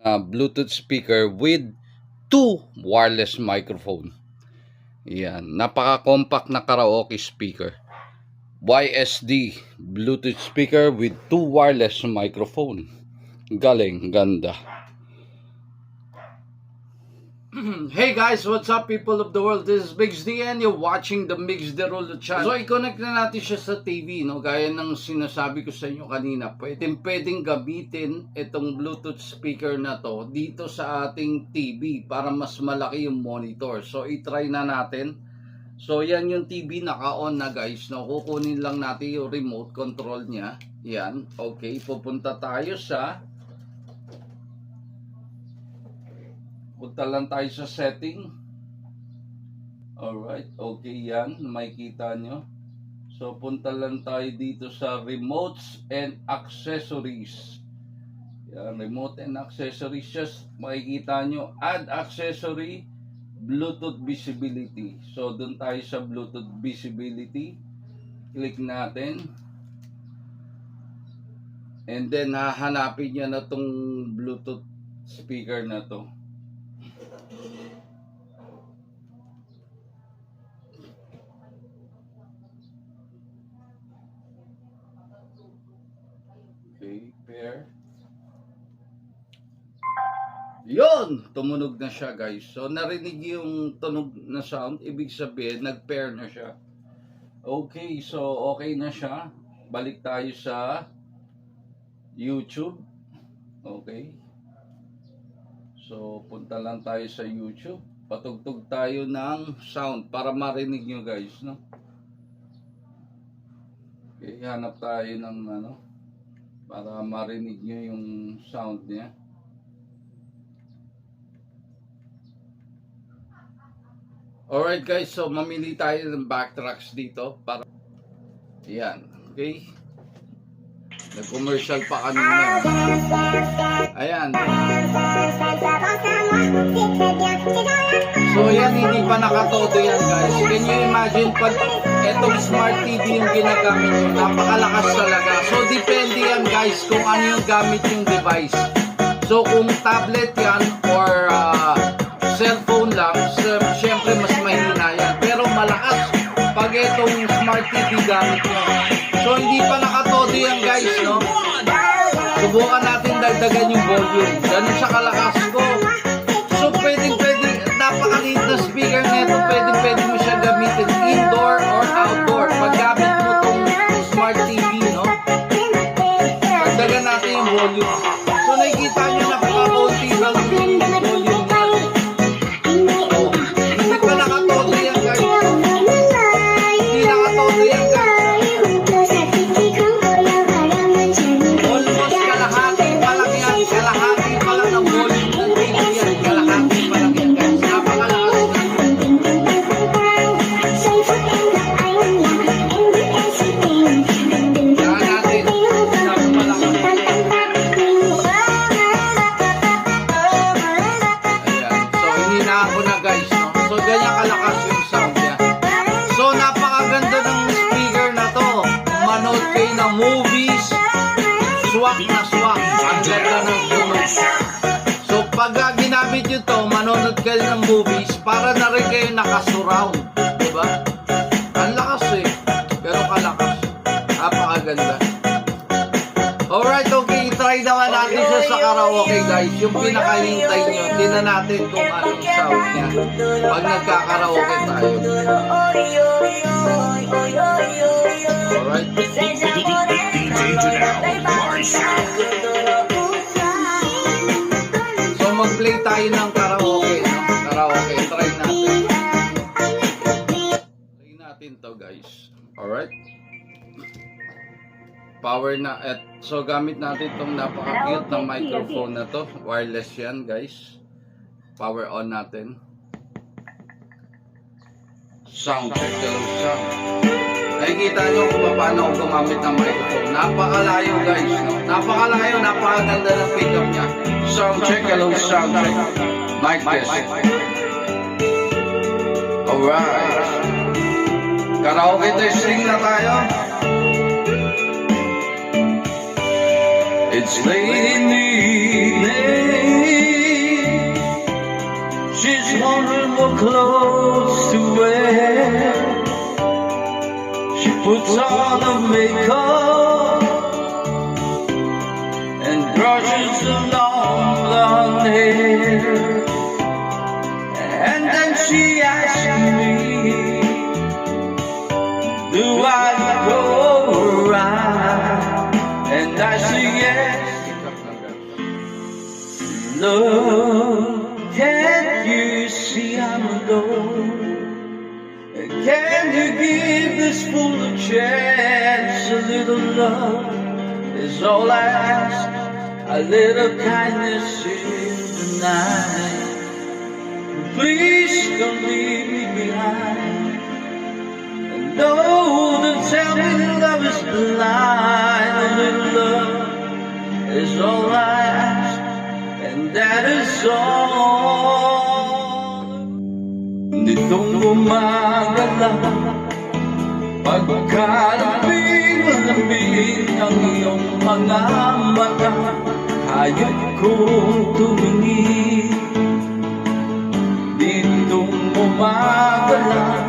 Bluetooth speaker with two wireless microphone. Yan, napaka-compact na karaoke speaker. YSD Bluetooth speaker with two wireless microphone. Galing, ganda. Hey guys, what's up people of the world? This is Mix D and you're watching the Mix D Rolo channel. So i-connect na natin siya sa TV, no? Gaya ng sinasabi ko sa inyo kanina, pwedeng gamitin itong Bluetooth speaker na to dito sa ating TV para mas malaki yung monitor. So i-try na natin. So yan yung TV, naka-on na guys, no? Kukunin lang natin yung remote control niya. Yan, okay, pupunta tayo sa punta lang tayo sa setting. Alright, okay yan. Makikita nyo. So, punta lang tayo dito sa remotes and accessories. Yan, remote and accessories. Just makikita nyo, add accessory, Bluetooth visibility. So, dun tayo sa Bluetooth visibility. Click natin. And then, hahanapin nyo na tong Bluetooth speaker na to. Okay, pair. Yun! Tumunog na siya guys. So narinig yung tunog na sound. Ibig sabihin, nag-pair na siya. Okay, so okay na siya. Balik tayo sa YouTube. Okay. So punta lang tayo sa YouTube. Patugtog tayo ng sound para marinig nyo guys, no? Okay, hanap tayo ng para marinig nyo yung sound niya. Alright guys, so mamili tayo ng backtracks dito para yan, okay? Nag-commercial pa kanina. Ayan. So yan, hindi pa nakatodo yan guys. Can you imagine pag etong smart TV yung ginagamit nyo, napakalakas talaga. So depende yan guys kung ano yung gamit yung device. So kung tablet yan or cellphone lang, syempre mas mahina yan. Pero malakas pag etong smart TV gamit nyo. So hindi pa nakatodo yan guys, no? Subukan natin dagdagan yung volume. Ganun sa kalakas ko. So pwede, napakaliit na speaker nito, pwede mo siya gamitin indoor or outdoor. Pag gamit mo tong smart TV, no? Dagdagan natin yung volume. So nakikita nyo, napaka-konti lang yung volume natin. Hindi pa nakatodo yan guys. Hindi nakatodo yan guys. Movies, swak na swak. Ang ganda ng tunog. So pag ginamit nyo to, manonood kayo ng movies, para na rin kayo nakasurround, diba? Ang lakas eh, pero kalakas. Napakaganda. Alright, okay, try naman natin siya sa karaoke guys. Yung pinakahintay nyo, tingnan natin kung anong sound niya pag nagkakaraoke tayo. Alright. So mag-play tayo ng karaoke, no? Karaoke, try natin. Play natin to guys. Alright. Power na at so gamit natin itong napaka-cute ng microphone na to. Wireless yan guys. Power on natin. Sound check, hello sound. Nakikita nyo kung paano ako gumamit ng microphone. Napakalayo guys, no? Napakalayo, napakaganda ng pickup niya. Sound check, hello sound check. Mic test. Alright. Karaoke testing na tayo. It's late in the evening. puts on a makeup and brushes the long blonde hair, and then she asks me, do I look alright? And I say yes. Love, can't you see I'm alone? Can you give this fool a chance? A little love is all I ask. A little kindness in the night. Please don't leave me behind. And no, don't tell me love is blind. A little love is all I ask, and that is all. Nitong umaga lang, pagkalambing-lambing ng iyong mga mata, hayop kong tumingin. Nitong umaga lang,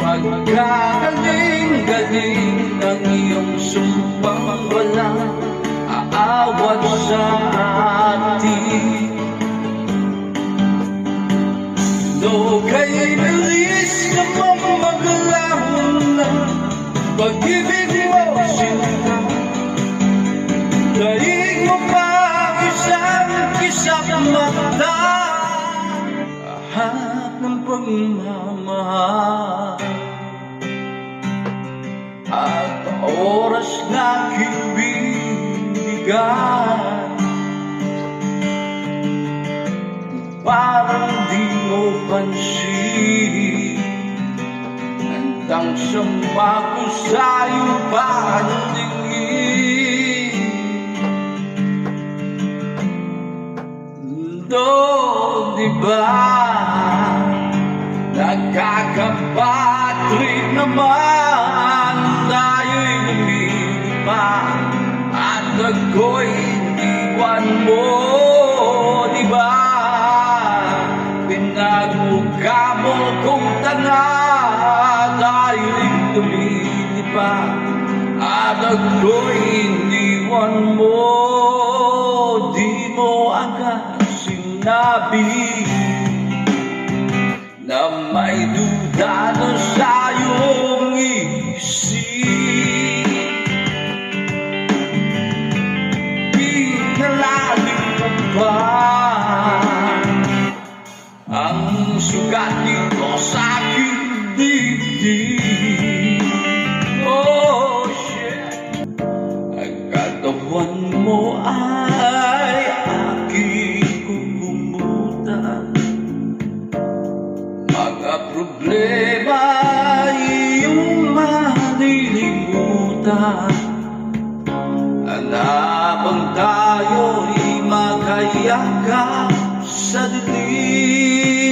pagkagaling-galing ng iyong sumpang walang aawat sa atin. No kay bilis namang maglaho na pag-ibig mo sinta. Daig mo pa isang kisap mata, ahap ng pagmamahal. At oras na kibigyan, parang di mo pansin. Handang siyang ko sa iyong paningin. Do, diba nagkakapatrip naman tayo'y lumipat at ako'y iniwan mo, diba? Pinagmukha mo kong tanga, tayo'y lumilipat at ako'y iniwan mo. Di mo agad sinabi na may duda na sa iyong isip. Pinalalim mo pa ang sugat nito sa aking dibdib. Oh shit, ang katawan mo ay aking kukumutan. Mga problema iyong malilimutan. Habang tayo'y makayakap sa dilim,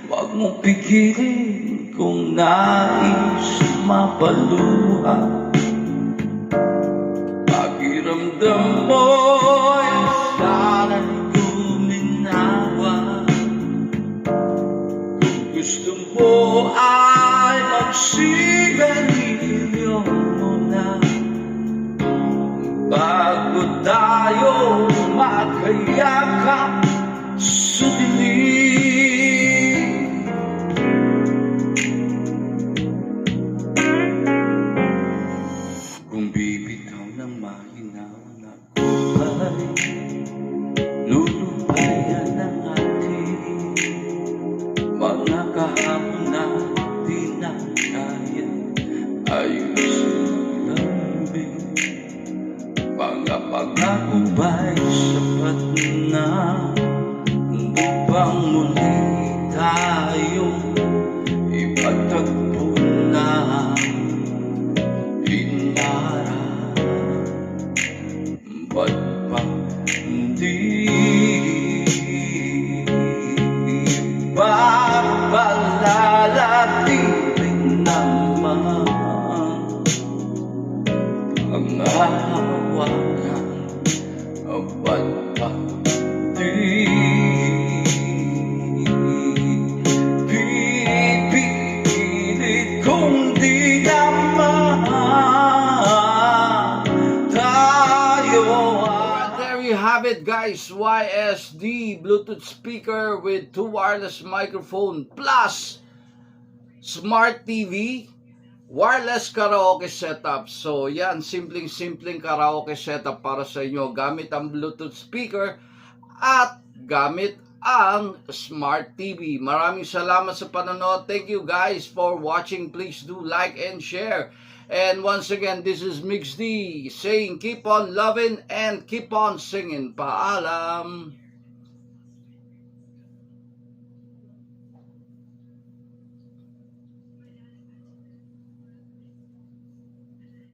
huwag mong pigilin kung nais mapaluha. Pakiramdam mo'y sana'y guminawa. Kung gusto mo ay magsigarilyo muna bago tayo makayakap sa dilim. Kung bibitaw ng mahinaw na kulay, lulubayan ng ating mga kahapon na di na kaya ayusin lambing. Mga pangako ba'y sapat na upang muli tayong ipatagpo na pinara? Ba't pa hindi papalalatirin naman ang hawakan? Ba't pa di pipigil have it guys, YSD Bluetooth speaker with 2 wireless microphone plus smart TV, wireless karaoke setup. So yan, simpleng karaoke setup para sa inyo gamit ang Bluetooth speaker at gamit ang smart TV. Maraming salamat sa panonood. Thank you guys for watching. Please do like and share. And once again, this is Mix D saying keep on loving and keep on singing. Paalam!